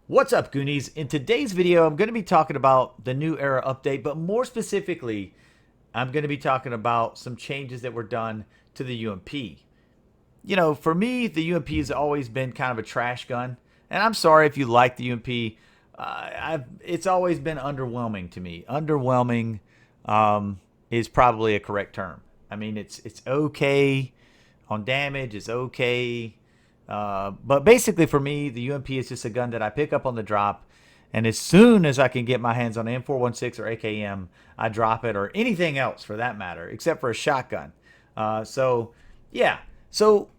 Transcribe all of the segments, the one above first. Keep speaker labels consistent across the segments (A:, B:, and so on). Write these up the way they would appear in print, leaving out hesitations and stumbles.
A: What's up, Goonies? In today's video, I'm going to be talking about the New Era update, but more specifically, I'm going to be talking about some changes that were done to the UMP. You know, for me, the UMP has always been kind of a trash gun, and I'm sorry if you like the UMP. It's always been underwhelming to me. Underwhelming is probably a correct term. I mean, it's okay on damage, it's okay. But basically for me, the UMP is just a gun that I pick up on the drop, and as soon as I can get my hands on an M416 or AKM, I drop it, or anything else for that matter, except for a shotgun. Yeah. So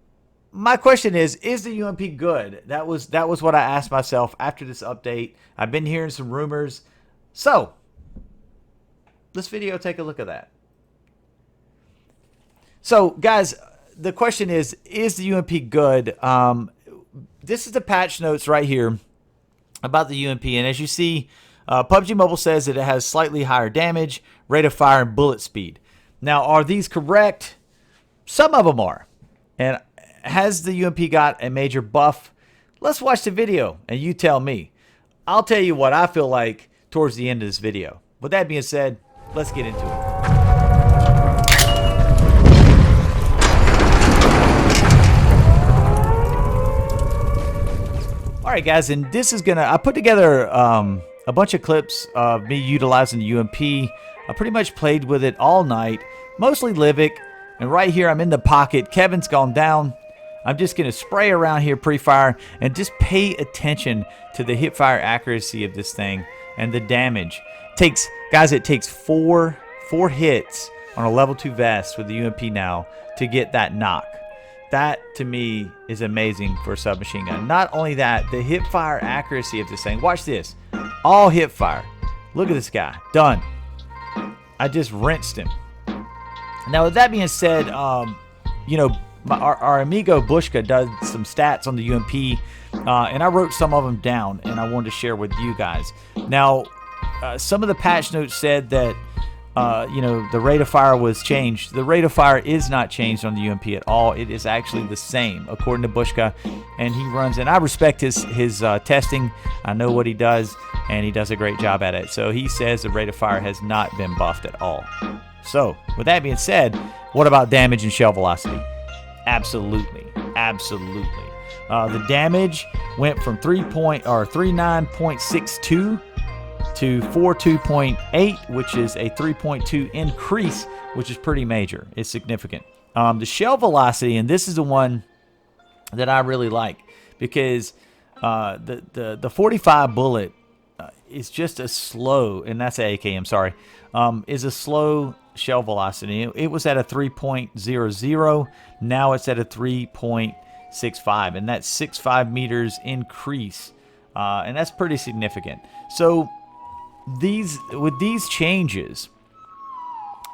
A: my question is the UMP good? That was what I asked myself after this update. I've been hearing some rumors. So this video, take a look at that. So guys, the question is the UMP good? This is the patch notes right here about the UMP. And as you see, PUBG Mobile says that it has slightly higher damage, rate of fire, and bullet speed. Now, are these correct? Some of them are. And has the UMP got a major buff? Let's watch the video and you tell me. I'll tell you what I feel like towards the end of this video. With that being said, let's get into it. Alright guys, and this is I put together a bunch of clips of me utilizing the UMP. I pretty much played with it all night, mostly Livic, and right here I'm in the pocket. Kevin's gone down. I'm just going to spray around here pre-fire and just pay attention to the hip fire accuracy of this thing and the damage. It takes four hits on a level 2 vest with the UMP now to get that knock. That, to me, is amazing for a submachine gun. Not only that, the hip fire accuracy of this thing. Watch this. All hip fire. Look at this guy. Done. I just rinsed him. Now, with that being said, you know, our amigo BUSHKA does some stats on the UMP, and I wrote some of them down, and I wanted to share with you guys. Now, some of the patch notes said that you know, the rate of fire was changed. The rate of fire is not changed on the UMP at all. It is actually the same, according to BUSHKA, and he runs. And I respect his testing. I know what he does, and he does a great job at it. So he says the rate of fire has not been buffed at all. So with that being said, what about damage and shell velocity? Absolutely, absolutely. The damage went from 39.62 to 42.8, which is a 3.2 increase, which is pretty major. It's significant. The shell velocity, and this is the one that I really like, because the 45 bullet is just a slow, and that's an AKM, sorry, is a slow shell velocity. It was at a 3.00. Now it's at a 3.65, and that's 6.5 meters increase, and that's pretty significant. So with these changes,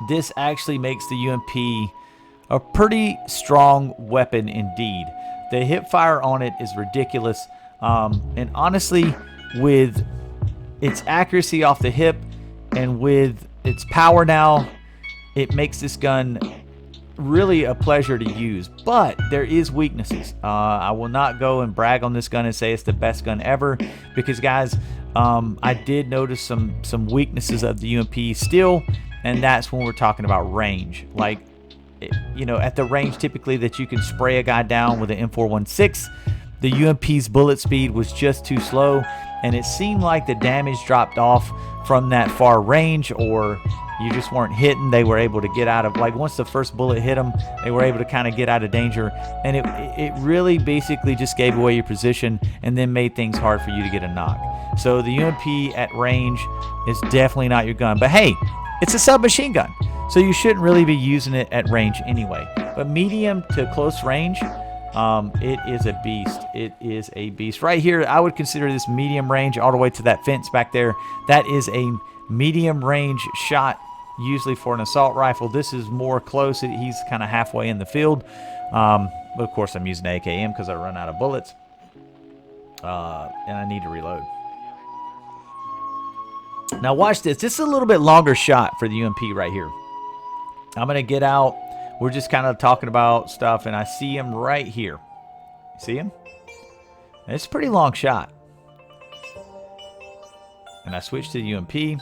A: this actually makes the UMP a pretty strong weapon indeed. The hip fire on it is ridiculous, and honestly, with its accuracy off the hip and with its power now, it makes this gun really a pleasure to use. But there is weaknesses. I will not go and brag on this gun and say it's the best gun ever, because guys, I did notice some weaknesses of the UMP still, and that's when we're talking about range. Like, you know, at the range typically that you can spray a guy down with an M416, the UMP's bullet speed was just too slow, and it seemed like the damage dropped off from that far range, or you just weren't hitting. They were able to get out of, like, once the first bullet hit them, they were able to kind of get out of danger, and it really basically just gave away your position and then made things hard for you to get a knock. So the UMP at range is definitely not your gun. But hey, it's a submachine gun, so you shouldn't really be using it at range anyway. But medium to close range, it is a beast. It is a beast. Right here, I would consider this medium range all the way to that fence back there. That is a medium range shot, usually for an assault rifle. This is more close. He's kind of halfway in the field. But of course, I'm using AKM because I run out of bullets. And I need to reload. Now watch this. This is a little bit longer shot for the UMP right here. I'm going to get out. We're just kind of talking about stuff, and I see him right here. See him? It's a pretty long shot. And I switch to the UMP.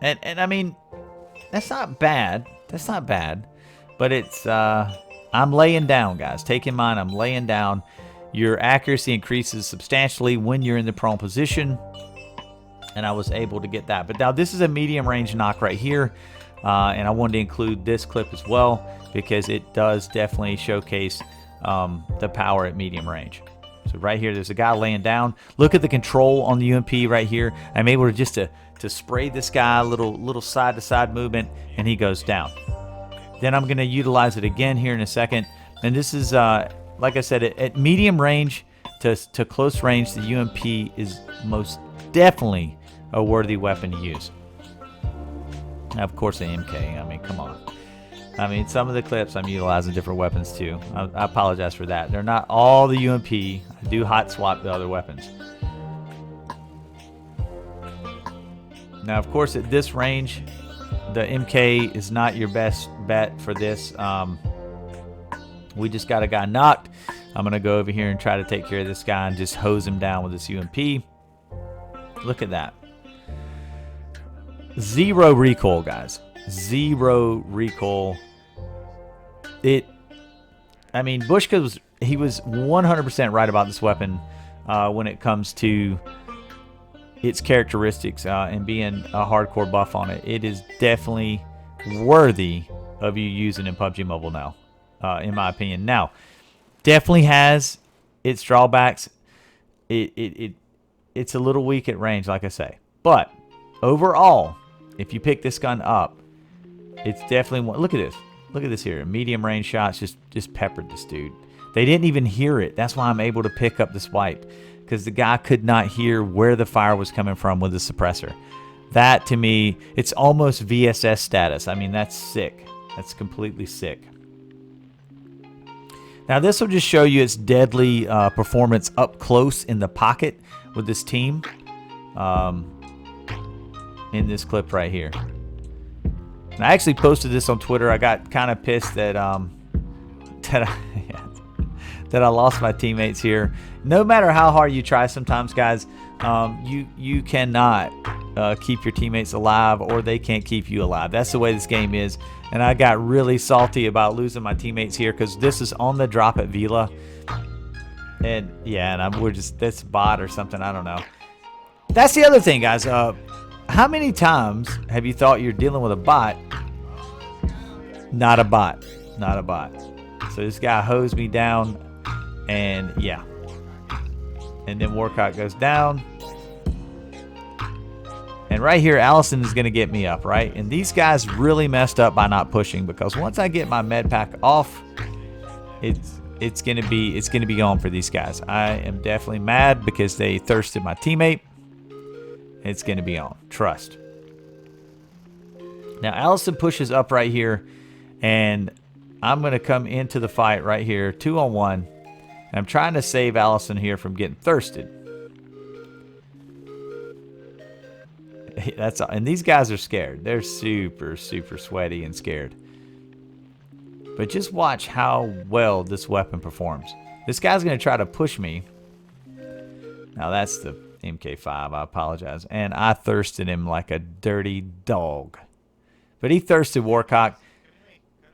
A: And I mean, that's not bad. That's not bad. But it's, I'm laying down, guys. Take in mind, I'm laying down. Your accuracy increases substantially when you're in the prone position. And I was able to get that. But now this is a medium range knock right here. And I wanted to include this clip as well because it does definitely showcase the power at medium range. So right here, there's a guy laying down. Look at the control on the UMP right here. I'm able to just to spray this guy, little side-to-side movement, and he goes down. Then I'm going to utilize it again here in a second. And this is, like I said, at medium range to close range, the UMP is most definitely a worthy weapon to use. Now, of course, the MK. I mean, come on. I mean, some of the clips I'm utilizing different weapons too. I apologize for that. They're not all the UMP. I do hot swap the other weapons. Now, of course, at this range, the MK is not your best bet for this. We just got a guy knocked. I'm going to go over here and try to take care of this guy and just hose him down with this UMP. Look at that. 0 recoil, guys. 0 recoil. I mean, BUSHKA was 100% right about this weapon when it comes to its characteristics and being a hardcore buff on it. It is definitely worthy of you using in PUBG Mobile now, in my opinion. Now, definitely has its drawbacks. It's a little weak at range, like I say. But overall, if you pick this gun up, it's definitely one. Look at this. Look at this here. Medium range shots just peppered this dude. They didn't even hear it. That's why I'm able to pick up this wipe, because the guy could not hear where the fire was coming from with the suppressor. That, to me, it's almost VSS status. I mean, that's sick. That's completely sick. Now, this will just show you its deadly performance up close in the pocket with this team in this clip right here. And I actually posted this on Twitter. I got kind of pissed that that I lost my teammates here. No matter how hard you try sometimes, guys, you cannot keep your teammates alive, or they can't keep you alive. That's the way this game is. And I got really salty about losing my teammates here because this is on the drop at Vila. And yeah, and we're just, that's bot or something. I don't know. That's the other thing, guys. How many times have you thought you're dealing with a bot? Not a bot. Not a bot. So this guy hosed me down, and yeah. And then Warcock goes down. And right here, Allison is going to get me up, right? And these guys really messed up by not pushing, because once I get my med pack off, it's going to be on for these guys. I am definitely mad because they thirsted my teammate. It's going to be on. Trust. Now, Allison pushes up right here, and I'm going to come into the fight right here, 2-on-1. And I'm trying to save Allison here from getting thirsted. And these guys are scared. They're super, super sweaty and scared. But just watch how well this weapon performs. This guy's going to try to push me. Now, that's the MK5. I apologize. And I thirsted him like a dirty dog. But he thirsted Warcock.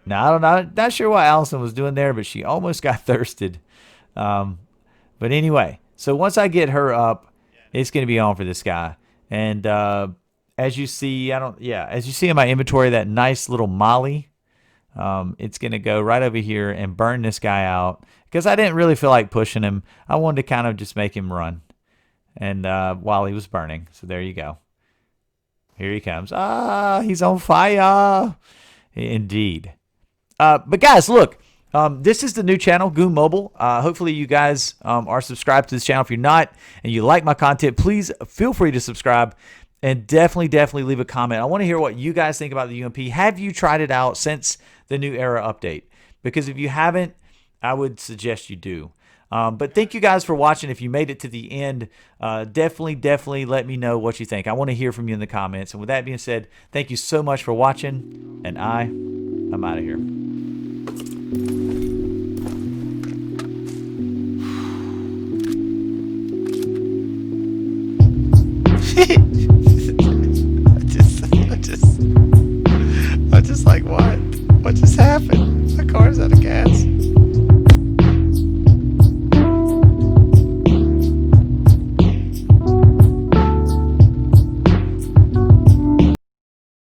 A: Now, I don't know. Not sure what Allison was doing there, but she almost got thirsted. But anyway, so once I get her up, it's going to be on for this guy. And as you see, as you see in my inventory, that nice little molly, it's going to go right over here and burn this guy out, because I didn't really feel like pushing him. I wanted to kind of just make him run. And while he was burning. So there you go. Here he comes. Ah, he's on fire. Indeed. But guys, look. This is the new channel, Goon Mobile. Hopefully you guys are subscribed to this channel. If you're not and you like my content, please feel free to subscribe. And definitely leave a comment. I want to hear what you guys think about the UMP. Have you tried it out since the New Era update? Because if you haven't, I would suggest you do. But thank you guys for watching. If you made it to the end, definitely let me know what you think. I want to hear from you in the comments. And with that being said, thank you so much for watching, and I'm out of here.
B: I'm just like, what? What just happened? My car's out of gas.